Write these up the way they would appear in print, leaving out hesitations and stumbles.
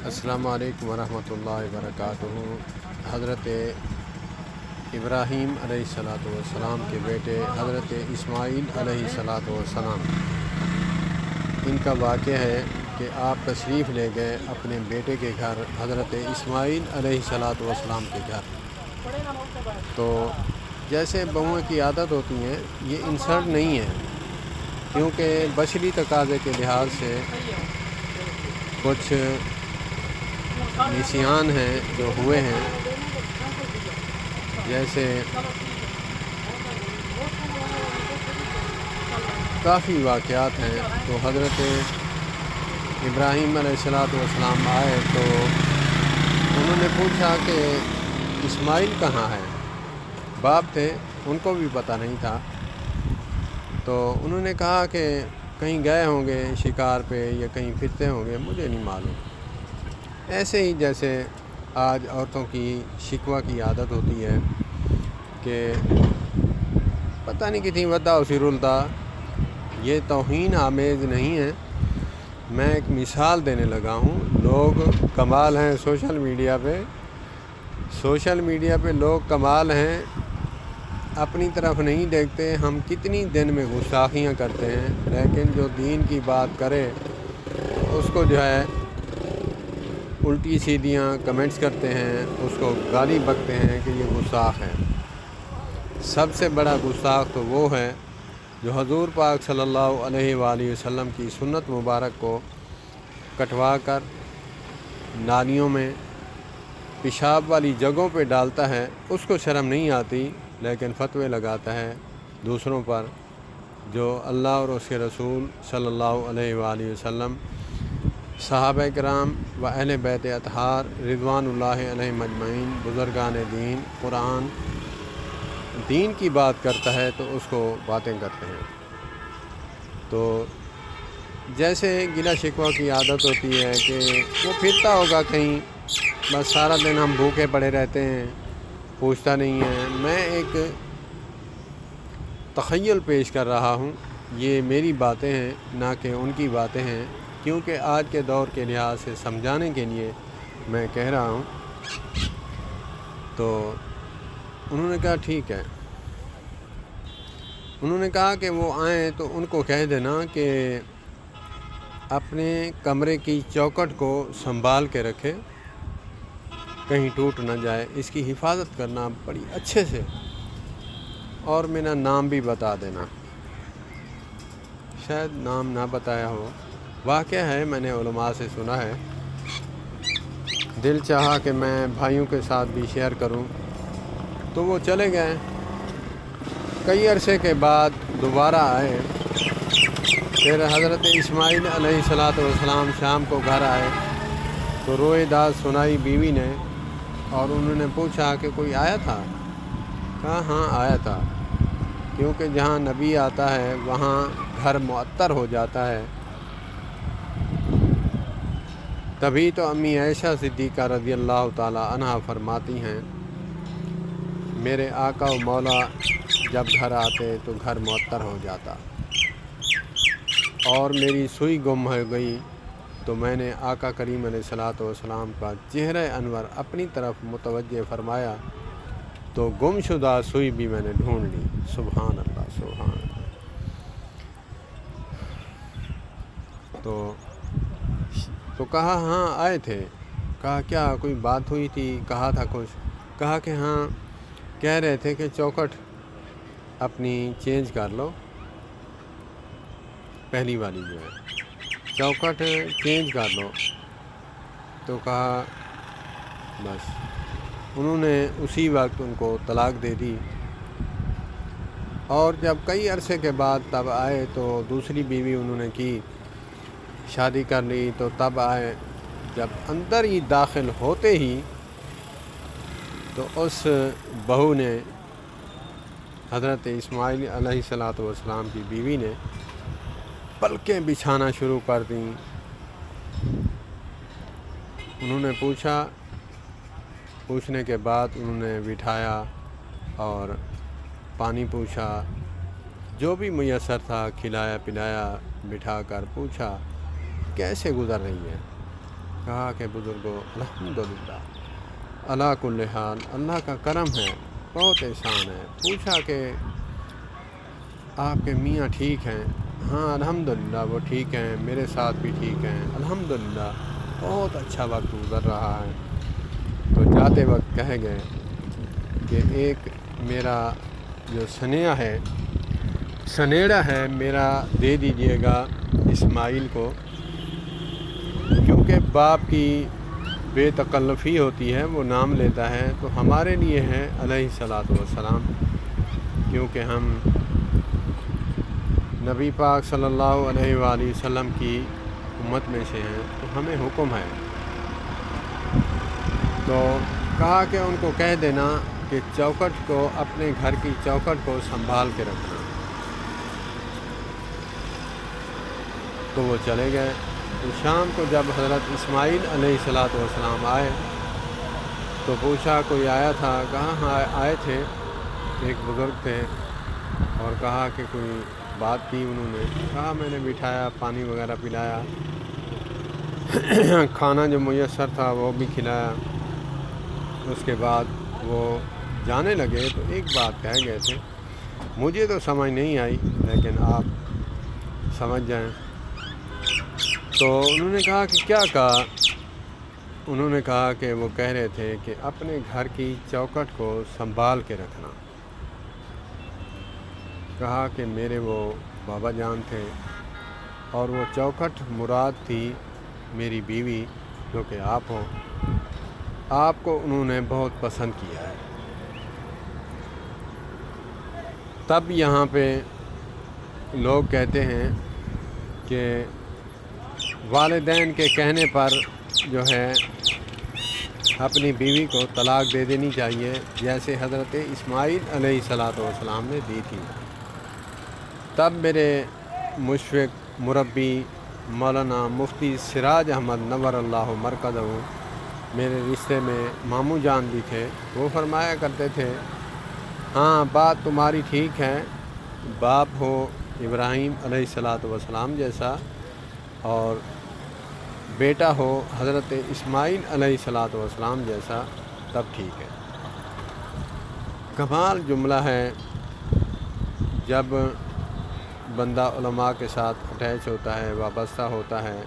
السلام علیکم ورحمۃ اللہ وبرکاتہ۔ حضرت ابراہیم علیہ السلام کے بیٹے حضرت اسماعیل علیہ السلام، ان کا واقعہ ہے کہ آپ تشریف لے گئے اپنے بیٹے کے گھر، حضرت اسماعیل علیہ السلام کے گھر۔ تو جیسے بہوؤں کی عادت ہوتی ہیں، یہ انسلٹ نہیں ہے، کیونکہ بشری تقاضے کے لحاظ سے کچھ نسیان ہیں جو ہوئے ہیں، جیسے کافی واقعات ہیں۔ تو حضرت ابراہیم علیہ السلام آئے تو انہوں نے پوچھا کہ اسماعیل کہاں ہے؟ باپ تھے، ان کو بھی پتہ نہیں تھا۔ تو انہوں نے کہا کہ کہیں گئے ہوں گے شکار پہ یا کہیں پھرتے ہوں گے، مجھے نہیں معلوم۔ ایسے ہی جیسے آج عورتوں کی شکوہ کی عادت ہوتی ہے کہ پتہ نہیں کتنی ودا اسی رلتا، یہ توہین آمیز نہیں ہے۔ میں ایک مثال دینے لگا ہوں۔ لوگ کمال ہیں سوشل میڈیا پہ لوگ کمال ہیں، اپنی طرف نہیں دیکھتے۔ ہم کتنی دن میں گستاخیاں کرتے ہیں، لیکن جو دین کی بات کرے اس کو جو ہے الٹی سیدھیاں کمنٹس کرتے ہیں، اس کو گالی بکتے ہیں کہ یہ گستاخ ہے۔ سب سے بڑا گستاخ تو وہ ہے جو حضور پاک صلی اللہ علیہ وآلہ وسلم کی سنت مبارک کو کٹوا کر نالیوں میں، پیشاب والی جگہوں پہ ڈالتا ہے۔ اس کو شرم نہیں آتی، لیکن فتوے لگاتا ہے دوسروں پر، جو اللہ اور اس کے رسول صلی اللہ علیہ وآلہ وسلم، صحابہ کرام و اہل بیت اطہار رضوان اللہ علیہم اجمعین، بزرگان دین، قرآن دین کی بات کرتا ہے تو اس کو باتیں کرتے ہیں۔ تو جیسے گلہ شکوہ کی عادت ہوتی ہے کہ وہ پھرتا ہوگا کہیں، بس سارا دن ہم بھوکے پڑے رہتے ہیں، پوچھتا نہیں ہے۔ میں ایک تخیل پیش کر رہا ہوں، یہ میری باتیں ہیں نہ کہ ان کی باتیں ہیں، کیونکہ آج کے دور کے لحاظ سے سمجھانے کے لیے میں کہہ رہا ہوں۔ تو انہوں نے کہا ٹھیک ہے۔ انہوں نے کہا کہ وہ آئیں تو ان کو کہہ دینا کہ اپنے کمرے کی چوکھٹ کو سنبھال کے رکھے، کہیں ٹوٹ نہ جائے، اس کی حفاظت کرنا بڑی اچھے سے، اور میرا نام بھی بتا دینا۔ شاید نام نہ بتایا ہو، واقعہ ہے، میں نے علماء سے سنا ہے، دل چاہا کہ میں بھائیوں کے ساتھ بھی شیئر کروں، تو وہ چلے گئے۔ کئی عرصے کے بعد دوبارہ آئے، پھر حضرت اسماعیل علیہ السلام شام کو گھر آئے تو روئے داد سنائی بیوی نے، اور انہوں نے پوچھا کہ کوئی آیا تھا؟ کہا ہاں آیا تھا، کیونکہ جہاں نبی آتا ہے وہاں گھر معطر ہو جاتا ہے۔ تبھی تو امی عائشہ صدیقہ رضی اللہ تعالی عنہا فرماتی ہیں، میرے آقا و مولا جب گھر آتے تو گھر معطر ہو جاتا، اور میری سوئی گم ہو گئی تو میں نے آقا کریم علیہ السلام کا چہرہ انور اپنی طرف متوجہ فرمایا تو گم شدہ سوئی بھی میں نے ڈھونڈ لی۔ سبحان اللہ، سبحان اللہ۔ تو کہا ہاں آئے تھے۔ کہا کیا کوئی بات ہوئی تھی؟ کہا تھا کچھ؟ کہا کہ ہاں کہہ رہے تھے کہ چوکھٹ اپنی چینج کر لو، پہلی والی جو ہے چوکھٹ چینج کر لو۔ تو کہا بس، انہوں نے اسی وقت ان کو طلاق دے دی۔ اور جب کئی عرصے کے بعد تب آئے تو دوسری بیوی انہوں نے کی، شادی کر لی، تو تب آئے، جب اندر ہی داخل ہوتے ہی تو اس بہو نے، حضرت اسماعیل علیہ السلام کی بیوی نے پلکیں بچھانا شروع کر دیں۔ انہوں نے پوچھنے کے بعد انہوں نے بٹھایا اور پانی پوچھا، جو بھی میسر تھا کھلایا پلایا، بٹھا کر پوچھا کیسے گزر رہی ہے۔ کہا کہ بزرگوں الحمدللہ علی کل حال، اللہ کا کرم ہے، بہت احسان ہے۔ پوچھا کہ آپ کے میاں ٹھیک ہیں؟ ہاں الحمدللہ وہ ٹھیک ہیں، میرے ساتھ بھی ٹھیک ہیں الحمدللہ، بہت اچھا وقت گزر رہا ہے۔ تو جاتے وقت کہہ گئے کہ ایک میرا جو سنیڑا ہے میرا دے دیجئے گا اسماعیل کو، کیونکہ باپ کی بے تکلفی ہوتی ہے، وہ نام لیتا ہے، تو ہمارے لیے ہے علیہ الصلاۃ والسلام، کیونکہ ہم نبی پاک صلی اللہ علیہ وآلہ وسلم کی امت میں سے ہیں، تو ہمیں حکم ہے۔ تو کہا کہ ان کو کہہ دینا کہ چوکھٹ کو، اپنے گھر کی چوکھٹ کو سنبھال کے رکھنا۔ تو وہ چلے گئے۔ تو شام کو جب حضرت اسماعیل علیہ الصلاۃ والسلام آئے تو پوچھا کوئی آیا تھا؟ کہا ہاں آئے تھے، ایک بزرگ تھے، اور کہا کہ کوئی بات کی انہوں نے؟ کہا میں نے بٹھایا، پانی وغیرہ پلایا، کھانا جو میسر تھا وہ بھی کھلایا۔ اس کے بعد وہ جانے لگے تو ایک بات کہہ گئے تھے، مجھے تو سمجھ نہیں آئی لیکن آپ سمجھ جائیں۔ تو انہوں نے کہا کہ کیا کہا؟ انہوں نے کہا کہ وہ کہہ رہے تھے کہ اپنے گھر کی چوکھٹ کو سنبھال کے رکھنا۔ کہا کہ میرے وہ بابا جان تھے، اور وہ چوکھٹ مراد تھی میری بیوی جو کہ آپ ہو، آپ کو انہوں نے بہت پسند کیا ہے۔ تب یہاں پہ لوگ کہتے ہیں کہ والدین کے کہنے پر جو ہے اپنی بیوی کو طلاق دے دینی چاہیے، جیسے حضرت اسماعیل علیہ الصلاۃ والسلام نے دی تھی۔ تب میرے مشفق مربی مولانا مفتی سراج احمد نور اللہ مرکزہ، میرے رشتے میں ماموں جان بھی تھے، وہ فرمایا کرتے تھے ہاں بات تمہاری ٹھیک ہے، باپ ہو ابراہیم علیہ الصلاۃ والسلام جیسا اور بیٹا ہو حضرت اسماعیل علیہ الصلاۃ والسلام جیسا، تب ٹھیک ہے۔ کمال جملہ ہے، جب بندہ علماء کے ساتھ اٹیچ ہوتا ہے، وابستہ ہوتا ہے،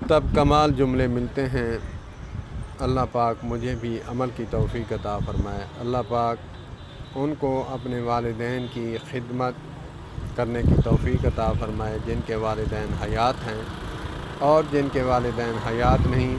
تب کمال جملے ملتے ہیں۔ اللہ پاک مجھے بھی عمل کی توفیق عطا فرمائے۔ اللہ پاک ان کو اپنے والدین کی خدمت کرنے کی توفیق عطا فرمائے، جن کے والدین حیات ہیں، اور جن کے والدین حیات نہیں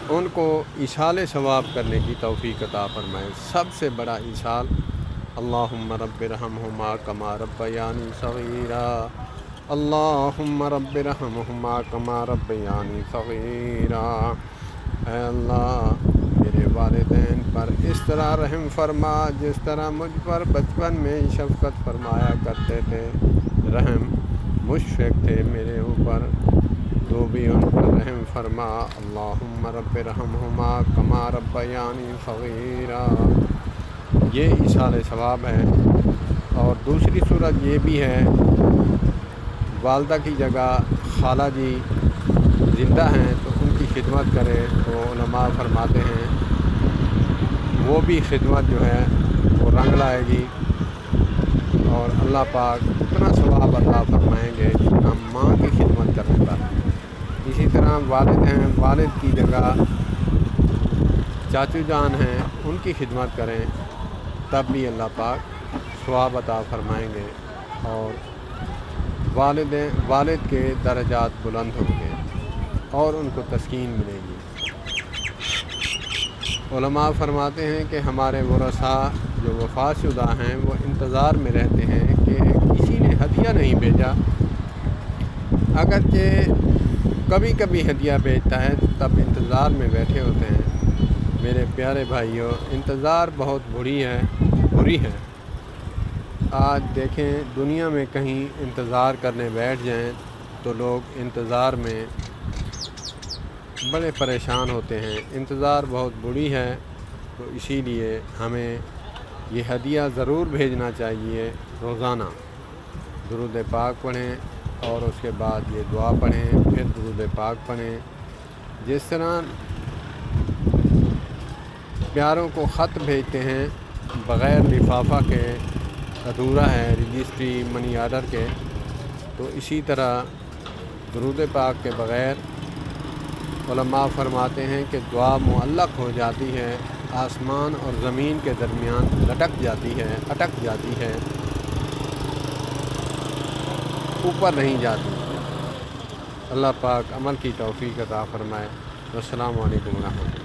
ان کو ایصال ثواب کرنے کی توفیق عطا فرمائے۔ سب سے بڑا ایصال اللہم رب ارحمہما کما ربیانی صغیرا، اللہم رب ارحمہما کما ربیانی صغیرا۔ اے اللہ میرے والدین پر اس طرح رحم فرما جس طرح مجھ پر بچپن میں شفقت فرمایا کرتے تھے، رحم مشفق تھے میرے اوپر، تو بھی ان پر رحم فرما۔ اللہم رب ارحمہما کما ربیانی صغیرا۔ یہ ایصال ثواب ہے۔ اور دوسری صورت یہ بھی ہے، والدہ کی جگہ خالہ جی زندہ ہیں تو ان کی خدمت کرے، تو علماء فرماتے ہیں وہ بھی خدمت جو ہے وہ رنگ لائے گی، اور اللہ پاک اتنا ثواب عطا فرمائیں گے جتنا ماں کی خدمت کرنے پر۔ اسی طرح والد ہیں، والد کی جگہ چاچو جان ہیں، ان کی خدمت کریں، تب بھی اللہ پاک ثواب عطا فرمائیں گے، اور والد کے درجات بلند ہوں گے اور ان کو تسکین ملے گی۔ علماء فرماتے ہیں کہ ہمارے ورثاء جو وفات شدہ ہیں وہ انتظار میں رہتے ہیں کہ کسی نے ہدیہ نہیں بھیجا، اگرچہ کبھی کبھی ہدیہ بھیجتا ہے تب انتظار میں بیٹھے ہوتے ہیں۔ میرے پیارے بھائیوں، انتظار بہت بری ہے۔ آج دیکھیں دنیا میں کہیں انتظار کرنے بیٹھ جائیں تو لوگ انتظار میں بڑے پریشان ہوتے ہیں۔ انتظار بہت بری ہے، تو اسی لیے ہمیں یہ ہدیہ ضرور بھیجنا چاہیے۔ روزانہ درود پاک پڑھیں، اور اس کے بعد یہ دعا پڑھیں، پھر درود پاک پڑھیں۔ جس طرح پیاروں کو خط بھیجتے ہیں بغیر لفافہ کے ادھورا ہے، رجسٹری منی آرڈر کے، تو اسی طرح درود پاک کے بغیر علماء فرماتے ہیں کہ دعا معلق ہو جاتی ہے، آسمان اور زمین کے درمیان لٹک جاتی ہے، اٹک جاتی ہے، اوپر نہیں جاتی۔ اللہ پاک عمل کی توفیق عطا فرمائے۔ السلام علیکم ورحمۃ اللہ۔